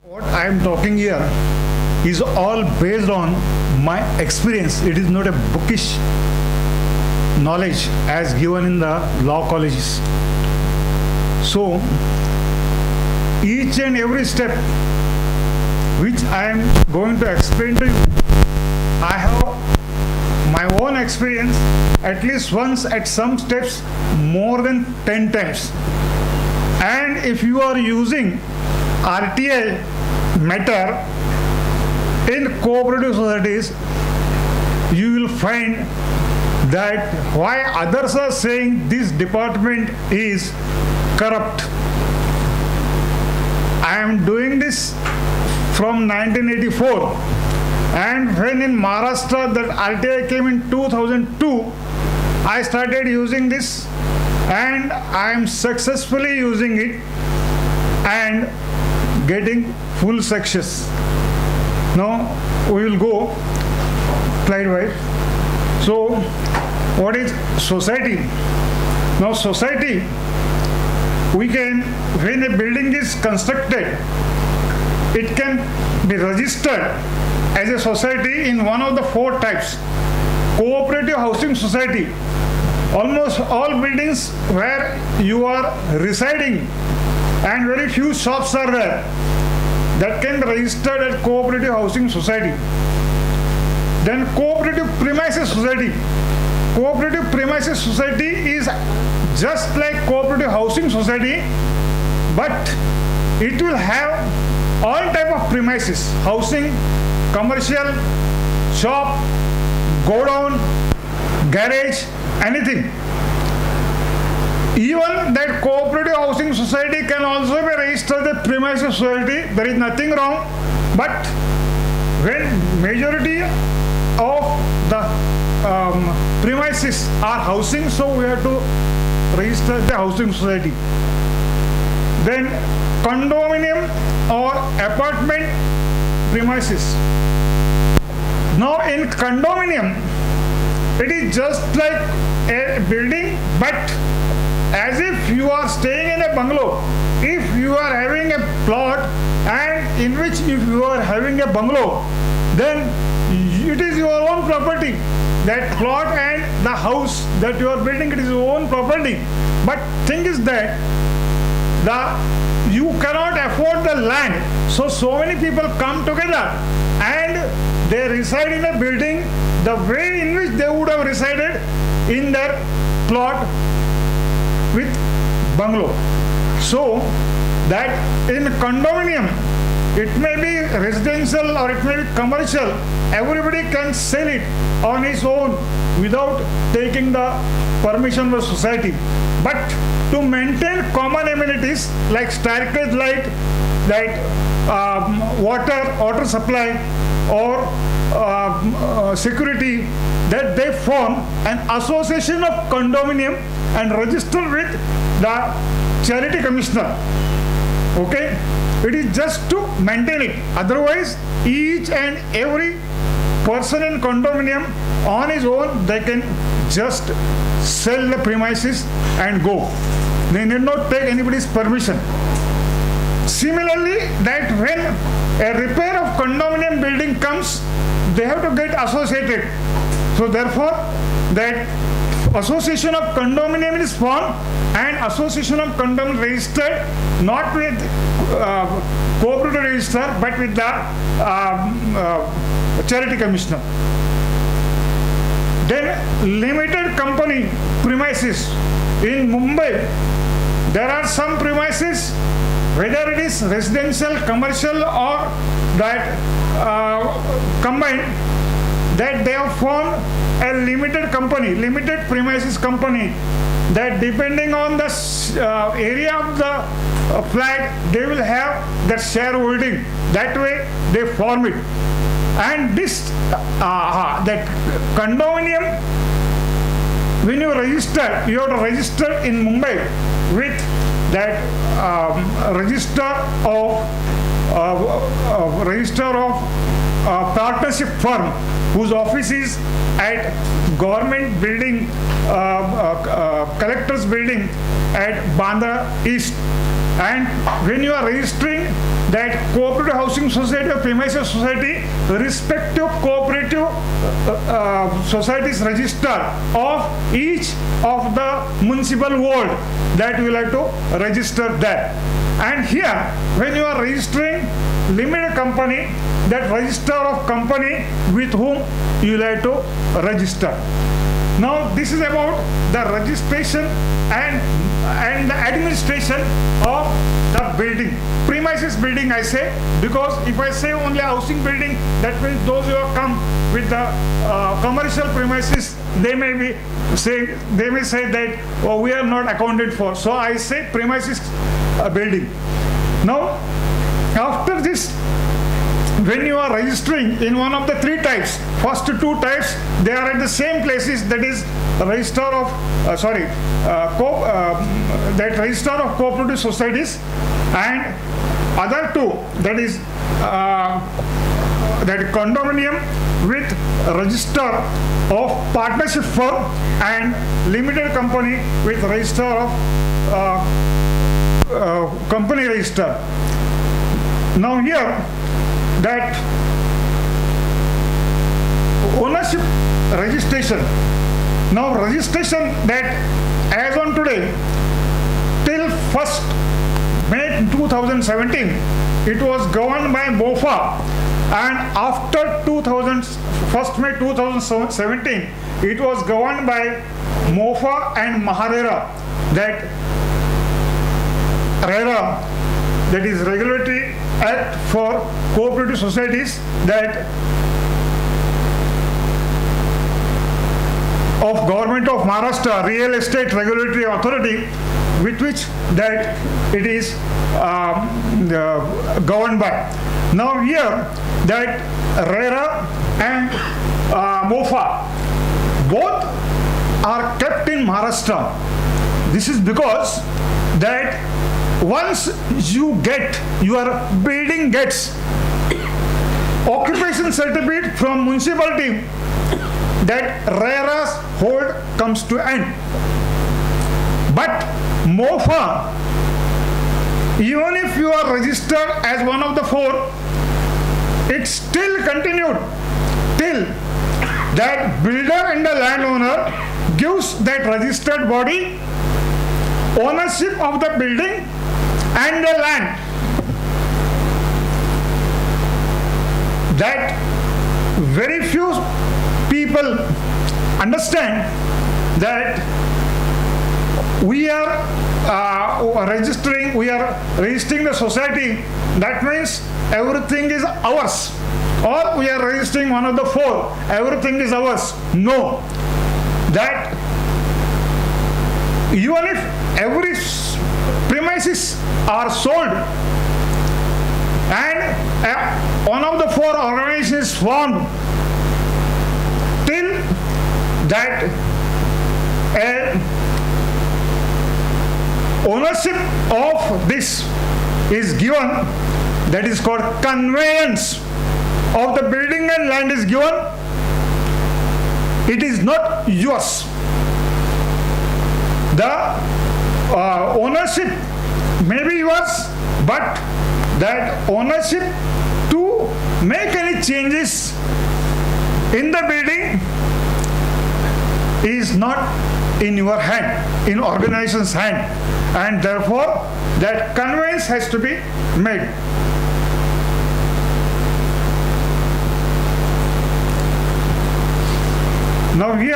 What I am talking here is all based on my experience. It is not a bookish knowledge as given in the law colleges. So, each and every step which I am going to explain to you, I have my own experience at least once at some steps more than 10 times. And if you are using RTI matter in cooperative societies, you will find that why others are saying this department is corrupt. I am doing this from 1984, and when in Maharashtra that RTI came in 2002, I started using this and I am successfully using it and getting full success. Now we will go slide wise. So what is society? Now society, we can, when a building is constructed, it can be registered as a society in one of the four types. Cooperative housing society, almost all buildings where you are residing and very few shops are there, that can be registered as cooperative housing society. Then cooperative premises society. Cooperative premises society is just like cooperative housing society, but it will have all type of premises: housing, commercial, shop, godown, garage, anything. Even that cooperative housing society can also be registered as premises society. There is nothing wrong. But when majority of the premises are housing, so we have to register the housing society. Then condominium or apartment premises. Now in condominium, it is just like a building, but as if you are staying in a bungalow. If you are having a plot, and in which if you are having a bungalow, then it is your own property. That plot and the house that you are building, it is your own property. But thing is that you cannot afford the land. So many people come together and they reside in a building the way in which they would have resided in their plot with bungalow. So that in condominium, it may be residential or it may be commercial, everybody can sell it on his own without taking the permission of the society. But to maintain common amenities like staircase light, like water supply, or security, that they form an association of condominium and register with the charity commissioner. Okay, it is just to maintain it. Otherwise, each and every person in condominium on his own, they can just sell the premises and go. They need not take anybody's permission. Similarly, that when a repair of condominium building comes, they have to get associated. So therefore, that association of condominium is formed, and association of condominium registered not with cooperative register but with the charity commissioner. Then limited company premises. In Mumbai, there are some premises, whether it is residential, commercial, or that combined, that they have formed a limited company, limited premises company, that depending on the area of the flat, they will have that shareholding. That way they form it. And this, that condominium, when you register, you have to register in Mumbai with that register of partnership firm whose office is at government building, collector's building at Bandra East. And when you are registering that cooperative housing society or premises society, respective cooperative societies register of each of the municipal ward, that you will have to register there. And here, when you are registering limited company, that register of company with whom you will have to register. Now this is about the registration and the administration of the building. Premises building I say, because if I say only housing building, that means those who have come with the commercial premises, they may say that, oh, we are not accounted for. So I say premises building. Now after this, when you are registering in one of the three types, first two types, they are at the same places, that is register of that register of cooperative societies, and other two, that is that condominium with register of partnership firm and limited company with register of company register. Now here, that ownership registration. Now registration, that as on today, till 1st May 2017, it was governed by MOFA, and after 1st May 2017, it was governed by MOFA and MAHARERA, that RERA, that is Regulatory Act for Cooperative Societies, that of Government of Maharashtra, Real Estate Regulatory Authority, with which that it is governed by. Now here, that RERA and MOFA, both are kept in Maharashtra. This is because that once you get, your building gets occupation certificate from municipality, that RERA's hold comes to end. But MOFA, even if you are registered as one of the four, it still continued till that builder and the landowner gives that registered body ownership of the building and the land. That very few people understand, that we are registering the society, that means everything is ours, or we are registering one of the four, everything is ours. No, that even if every premises are sold and one of the four organizations is formed, till that ownership of this is given, that is called conveyance of the building and land is given, it is not yours. The ownership may be yours, but that ownership to make any changes in the building is not in your hand, in organization's hand, and therefore that conveyance has to be made. Now here,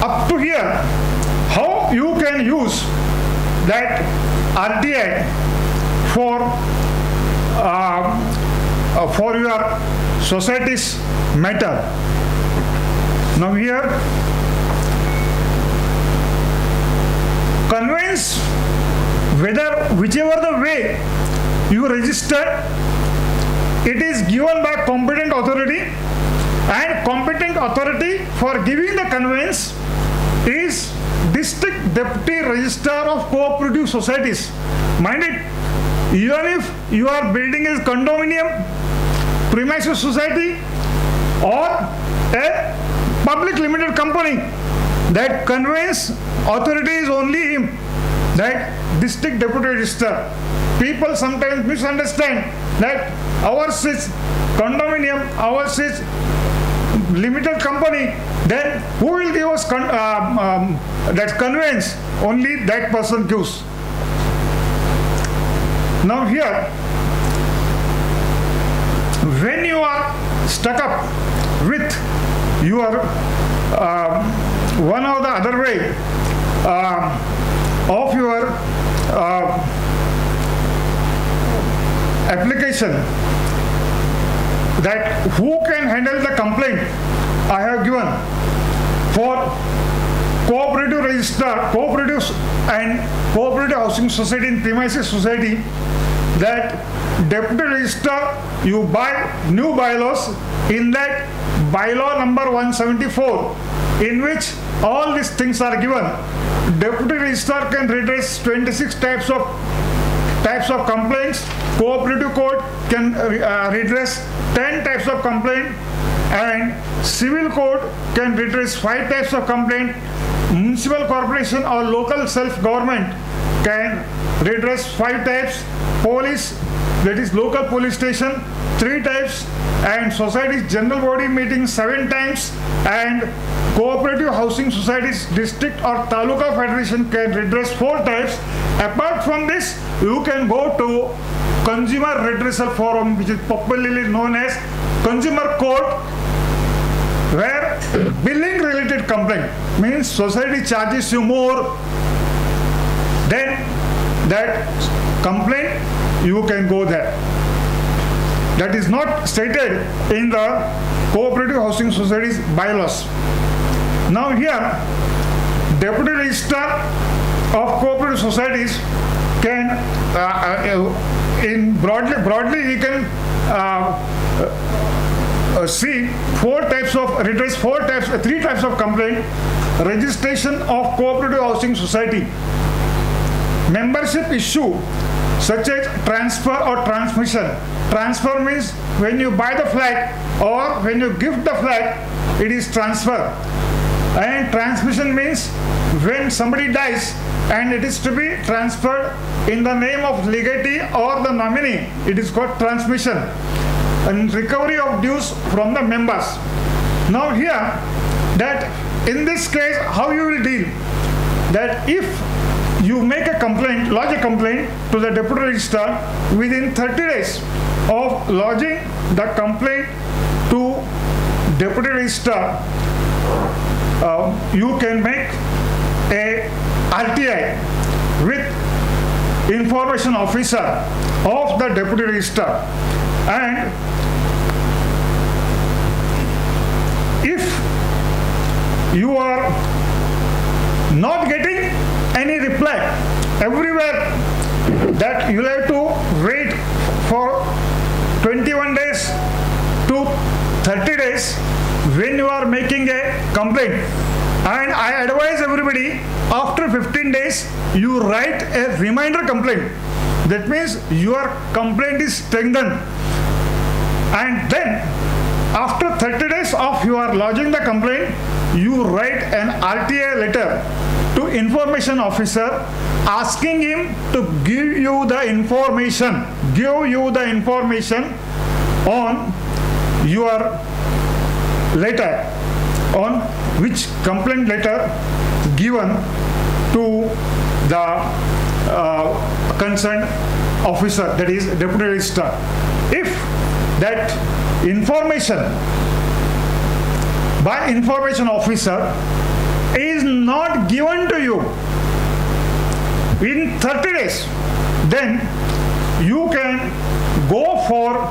up to here, how you can use that RTI for your society's matter. Now here, conveyance, whichever the way you register, it is given by competent authority, and competent authority for giving the conveyance is District Deputy Registrar of Cooperative Societies. Mind it, even if your building is condominium, premises society, or a public limited company, that conveys authority is only him, that district deputy registrar. People sometimes misunderstand that ours is condominium, ours is limited company, then who will give us that conveyance? Only that person gives. Now here, when you are stuck up with your one or the other way of your application, that who can handle the complaint, I have given for cooperative registrar, cooperative and cooperative housing society and premises society, that deputy registrar, you buy new bylaws. In that bylaw number 174, in which all these things are given, deputy registrar can redress 26 types of complaints. Cooperative court can redress 10 types of complaint, and civil court can redress 5 types of complaint. Municipal corporation or local self-government can redress 5 types. Police, that is local police station, 3 types, and society's general body meeting 7 times, and cooperative housing societies district or taluka federation can redress 4 types. Apart from this, you can go to consumer redressal forum, which is popularly known as consumer court, where billing related complaint means society charges you more than that complaint, you can go there. That is not stated in the cooperative housing society's bylaws. Now here, deputy registrar of cooperative societies can in broadly he can see 3 types of complaint. Registration of cooperative housing society, membership issue such as transfer or transmission. Transfer means when you buy the flat or when you gift the flat, it is transfer. And transmission means when somebody dies and it is to be transferred in the name of legatee or the nominee, it is called transmission. And recovery of dues from the members. Now here, that in this case, how you will deal? That if you make a complaint, lodge a complaint to the deputy registrar, within 30 days of lodging the complaint to deputy registrar, you can make a RTI with information officer of the deputy registrar. And if you are not getting any reply everywhere, that you have to wait for 21 days to 30 days when you are making a complaint. And I advise everybody, after 15 days, you write a reminder complaint. That means your complaint is strengthened. And then, after 30 days of you are lodging the complaint, you write an RTI letter to information officer asking him to give you the information on your letter, on which complaint letter given to the concerned officer, that is deputy registrar. If that information by information officer is not given to you in 30 days, then you can go for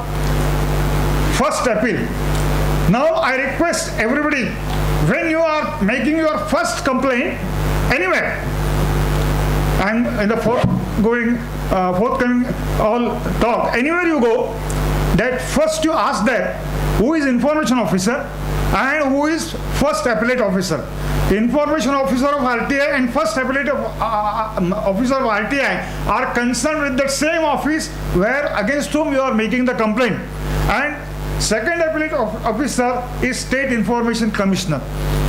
first appeal. Now I request everybody, when you are making your first complaint anywhere, and in the forthcoming all talk, anywhere you go, that first you ask that who is information officer and who is first appellate officer. Information officer of RTI and first appellate officer of RTI are concerned with the same office where against whom you are making the complaint. And Second appellate officer is State Information Commissioner.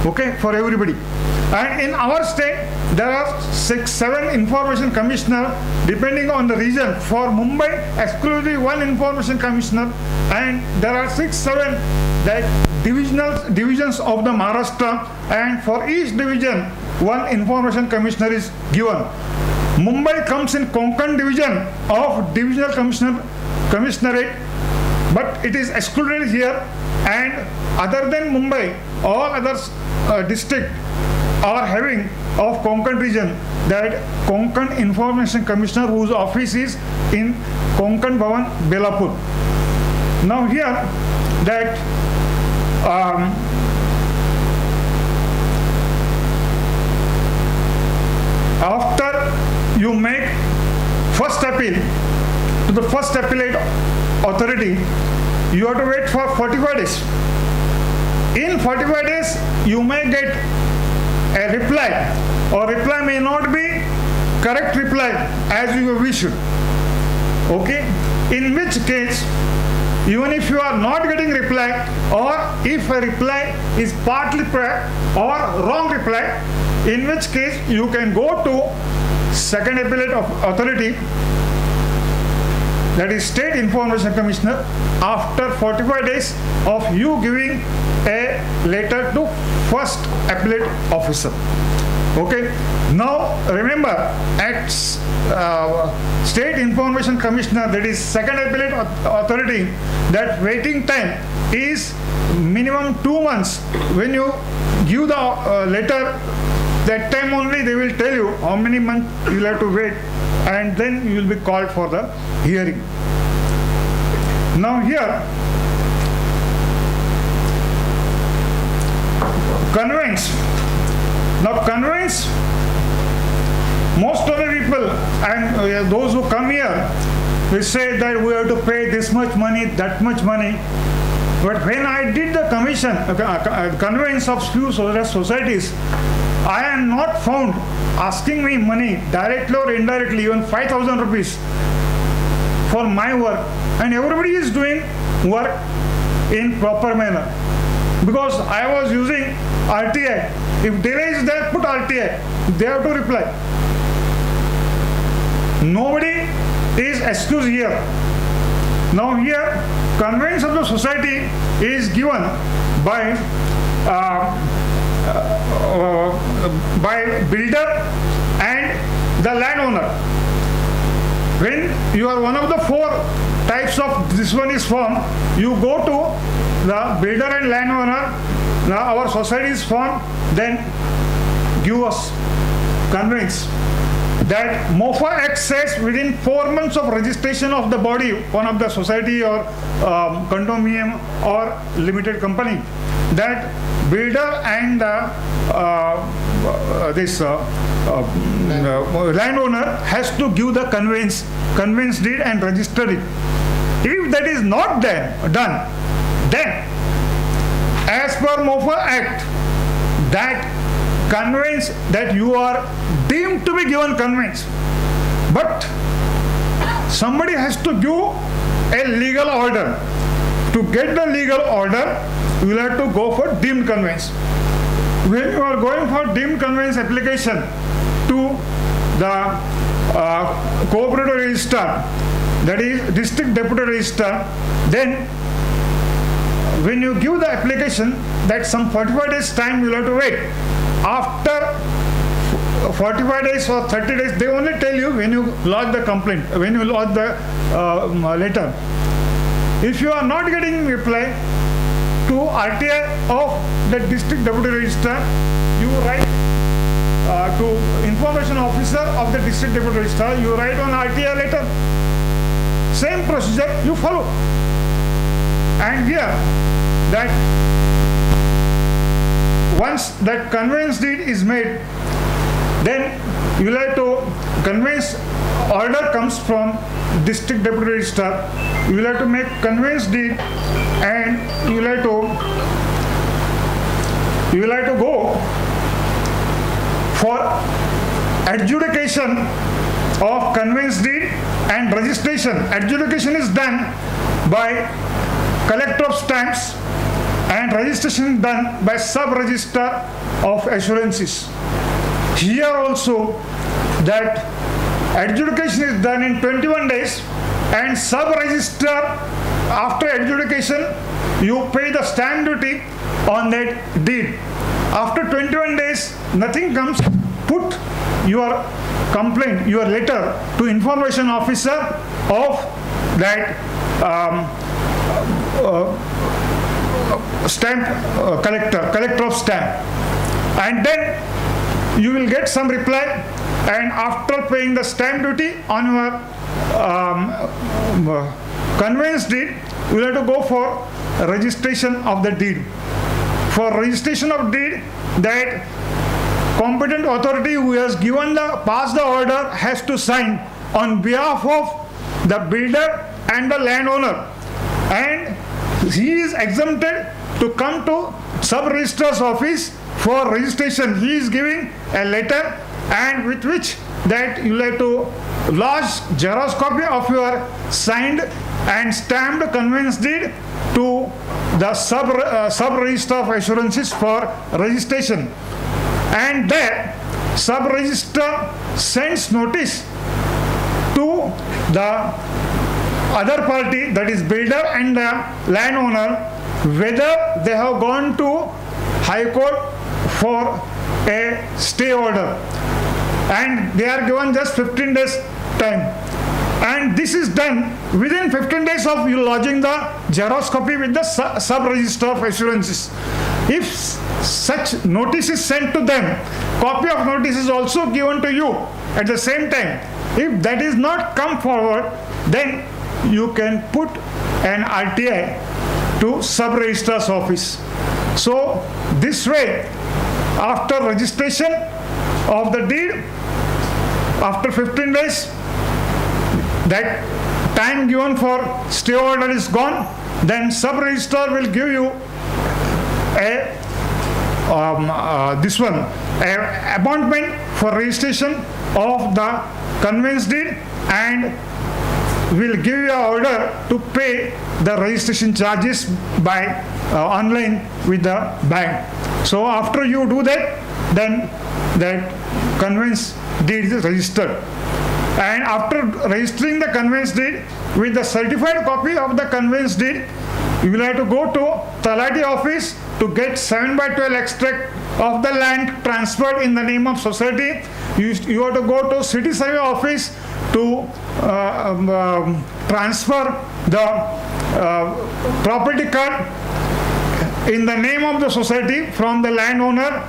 Okay, for everybody. And in our state, there are 6-7 information commissioner depending on the region. For Mumbai, exclusively one information commissioner, and there are 6-7 that divisions of the Maharashtra, and for each division, one information commissioner is given. Mumbai comes in Konkan division of divisional commissionerate, but it is excluded here. And other than Mumbai, all other districts are having of Konkan region that Konkan Information Commissioner, whose office is in Konkan Bhavan, Belapur. Now here that after you make first appeal to the first appellate authority, you have to wait for 45 days. In 45 days, you may get a reply, or reply may not be correct reply as you wish. Okay? In which case, even if you are not getting reply, or if a reply is partly correct or wrong reply, in which case you can go to second appellate authority, that is State Information Commissioner, after 45 days of you giving a letter to first appellate officer. Okay. Now remember, at State Information Commissioner, that is second appellate authority, that waiting time is minimum 2 months. When you give the letter, that time only they will tell you how many months you will have to wait, and then you will be called for the hearing. Now here, conveyance. Now conveyance, most of the people and those who come here, they say that we have to pay this much money, that much money. But when I did the conveyance of few societies, I am not found asking me money directly or indirectly, even 5,000 rupees for my work, and everybody is doing work in proper manner, because I was using RTI. If delay is there, put RTI. They have to reply. Nobody is excused here. Now here, conveyance of the society is given by builder and the landowner. When you are one of the 4 types of this one is formed, you go to the builder and landowner. Now our society is formed, then give us conveyance. That MOFA Act says within 4 months of registration of the body, one of the society or condominium or limited company, that builder and landowner has to give the conveyance deed and register it. If that is not done, then as per MOFA Act, that conveyance, that you are deemed to be given conveyance, but somebody has to give a legal order. To get the legal order, you will have to go for deemed conveyance. When you are going for deemed conveyance application to the cooperative registrar, that is district deputy registrar, then when you give the application, that some 45 days time you will have to wait. After 45 days or 30 days, they only tell you when you lodge the complaint, when you lodge the letter. If you are not getting reply to RTI of the district deputy registrar, you write to information officer of the district deputy registrar, you write on RTI letter. Same procedure you follow. And here, that once that conveyance deed is made, then you will have to, conveyance order comes from district deputy registrar, you will have to make conveyance deed, and you will have to go for adjudication of conveyance deed and registration. Adjudication is done by collector of stamps, and registration done by sub-registrar of assurances. Here also that adjudication is done in 21 days, and sub-registrar, after adjudication, you pay the stamp duty on that deed. After 21 days, nothing comes, put your complaint, your letter to information officer of that stamp collector of stamp, and then you will get some reply, and after paying the stamp duty on your conveyance deed, you will have to go for registration of the deed. For registration of deed, that competent authority who has passed the order has to sign on behalf of the builder and the landowner, and he is exempted to come to sub-registrar's office for registration. He is giving a letter, and with which that you will have to lodge xerox copy of your signed and stamped conveyance deed to the sub-registrar of assurances for registration. And there sub-registrar sends notice to the other party, that is builder and the landowner, whether they have gone to High Court for a stay order, and they are given just 15 days time. And this is done within 15 days of you lodging the xerox copy with the sub-registrar of assurances. If such notice is sent to them, copy of notice is also given to you at the same time. If that is not come forward, then you can put an RTI to sub-registrar's office. So this way, after registration of the deed, after 15 days, that time given for stay order is gone, then sub-registrar will give you a appointment for registration of the conveyance deed, and will give you an order to pay the registration charges by online with the bank. So after you do that, then that conveyance deed is registered. And after registering the conveyance deed with the certified copy of the conveyance deed, you will have to go to Talati office to get 7/12 extract of the land transferred in the name of society. You have to go to city survey office to transfer the property card in the name of the society from the landowner,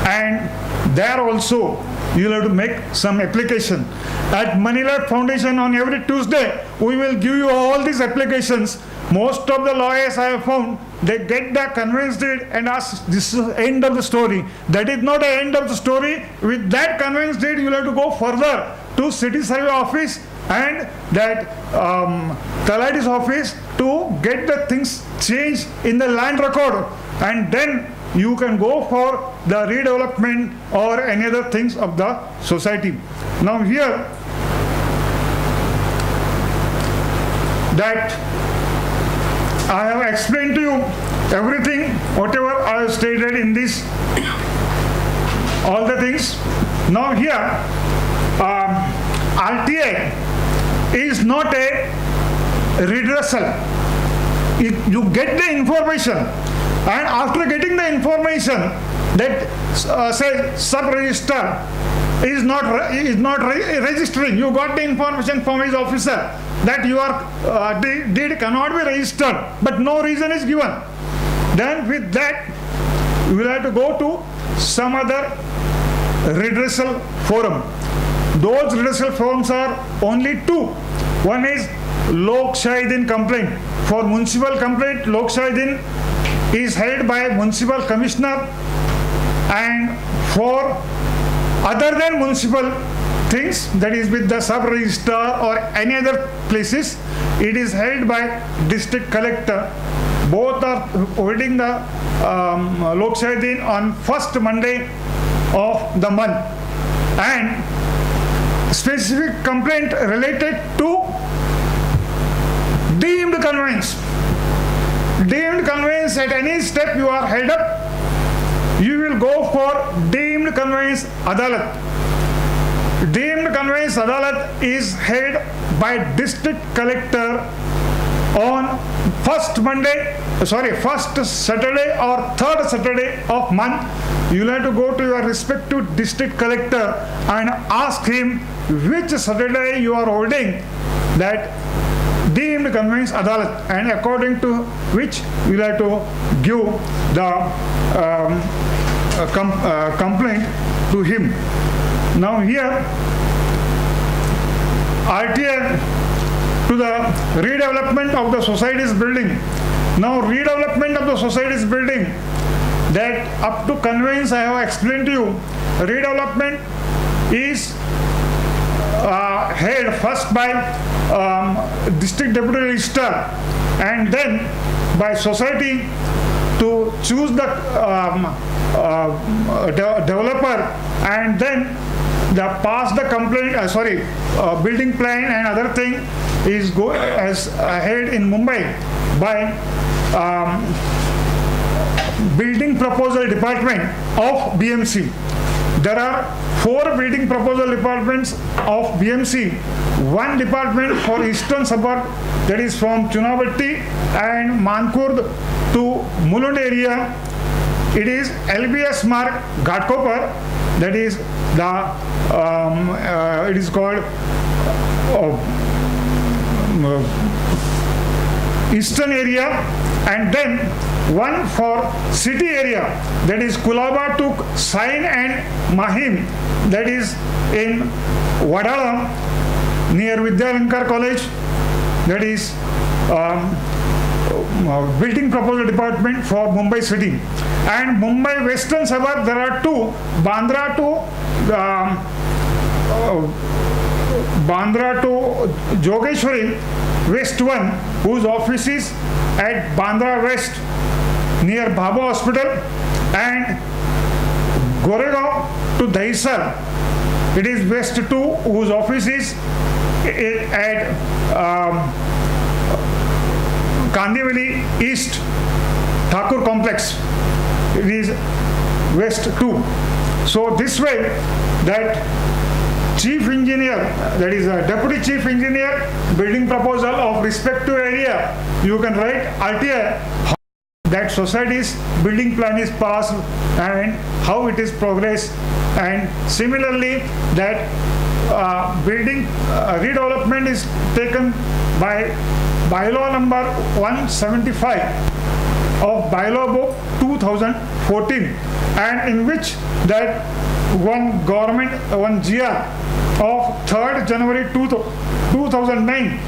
and there also you will have to make some application. At Manila Foundation on every Tuesday, we will give you all these applications. Most of the lawyers I have found, they get the conveyance deed and ask, this is the end of the story. That is not the end of the story. With that conveyance deed, you will have to go further to city survey office and that Talati's office to get the things changed in the land record, and then you can go for the redevelopment or any other things of the society. Now here, that I have explained to you everything, whatever I have stated in this, all the things. Now here, RTI is not a redressal. You get the information, and after getting the information that say sub-registrar is not registering, you got the information from his officer that your deed cannot be registered, but no reason is given. Then with that, you will have to go to some other redressal forum. Those redressal forums are only two. One is Lok Shahidin complaint. For municipal complaint, Lok Shahidin is held by municipal commissioner, and for other than municipal things, that is with the sub-registrar or any other places, it is held by district collector. Both are holding the Lok Shahidin on first Monday of the month, and specific complaint related to deemed conveyance. deemed conveyance at any step you are held up, you will go for deemed conveyance adalat. Deemed conveyance adalat is held by district collector on first Saturday or third Saturday of month. You will have to go to your respective district collector and ask him which Saturday you are holding that deemed conveyance adalat, and according to which you will have to give the complaint to him. Now here RTA to the redevelopment of the society's building. Now redevelopment of the society's building, that up to conveyance I have explained to you. Redevelopment is held first by district deputy registrar and then by society to choose the developer, and then pass the complaint, building plan and other thing is held in Mumbai by building proposal department of BMC. There are 4 building proposal departments of BMC. One department for eastern suburb, that is from Chunabatti and Mankurd to Mulund area. It is LBS Mark Ghatkopar, that is it is called eastern area, and then one for city area, that is Kulaba to Sain and Mahim, that is in Vadalam near Vidyalankar College, that is building proposal department for Mumbai city. And Mumbai western suburb, there are 2, Bandra to Jogeshwari, West 1, whose office is at Bandra West near Bhabha Hospital, and Goregaon to Dahisar, it is West 2, whose office is at Kandivali East Thakur Complex, it is West 2. So this way that chief engineer, that is a deputy chief engineer, building proposal of respective area, you can write RTI how that society's building plan is passed and how it is progressed, and similarly that building redevelopment is taken by bylaw number 175 of bylaw book 2014, and in which that one GR of 3rd January 2009,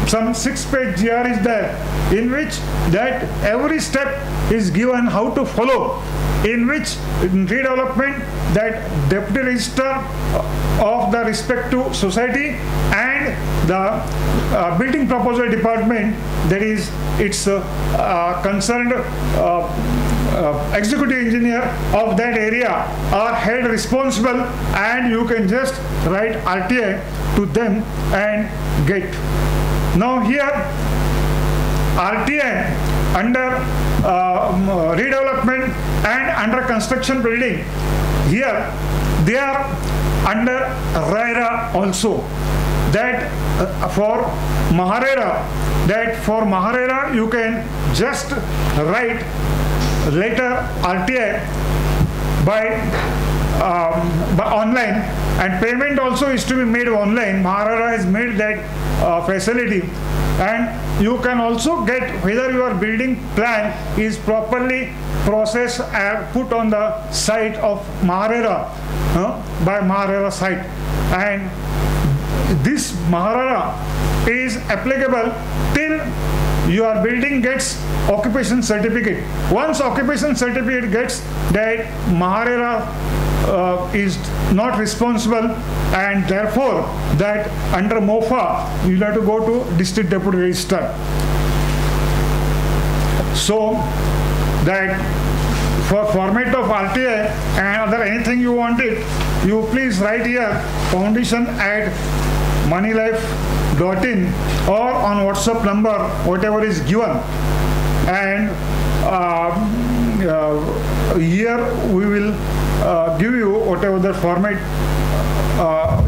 some 6-page GR is there, in which that every step is given how to follow, in which in redevelopment that deputy registrar of the respective society and the building proposal department, that is its concerned executive engineer of that area, are held responsible, and you can just write RTA to them and get. Now here RTA under redevelopment and under construction building, here they are under RERA also. That for Maharera you can just write letter RTA by online, and payment also is to be made online. Maharera has made that facility, and you can also get whether your building plan is properly processed and put on the site of Maharera by Maharera site, and this Maharera is applicable till your building gets occupation certificate. Once occupation certificate gets, that Maharera is not responsible, and therefore that under MOFA you have to go to district deputy registrar. So that for format of RTA and other anything you want it, you please write here foundation@moneylife.in or on WhatsApp number whatever is given. and here we will give you whatever the format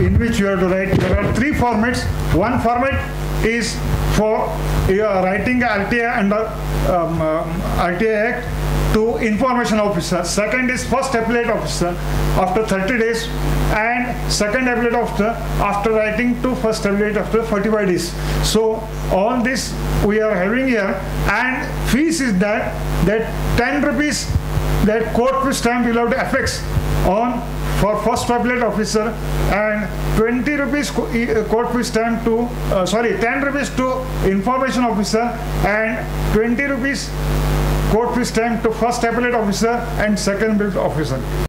in which you have to write. There are three formats. One format is for writing RTI under RTI Act to information officer. Second is first appellate officer after 30 days, and second appellate officer after writing to first appellate after 45 days. So all this we are having here, and fees is that 10 rupees that court fee stamp will have to affix on for first appellate officer, and 20 rupees court fee stamp to 10 rupees to information officer, and 20 rupees court fee stamp to first appellate officer and second appellate officer.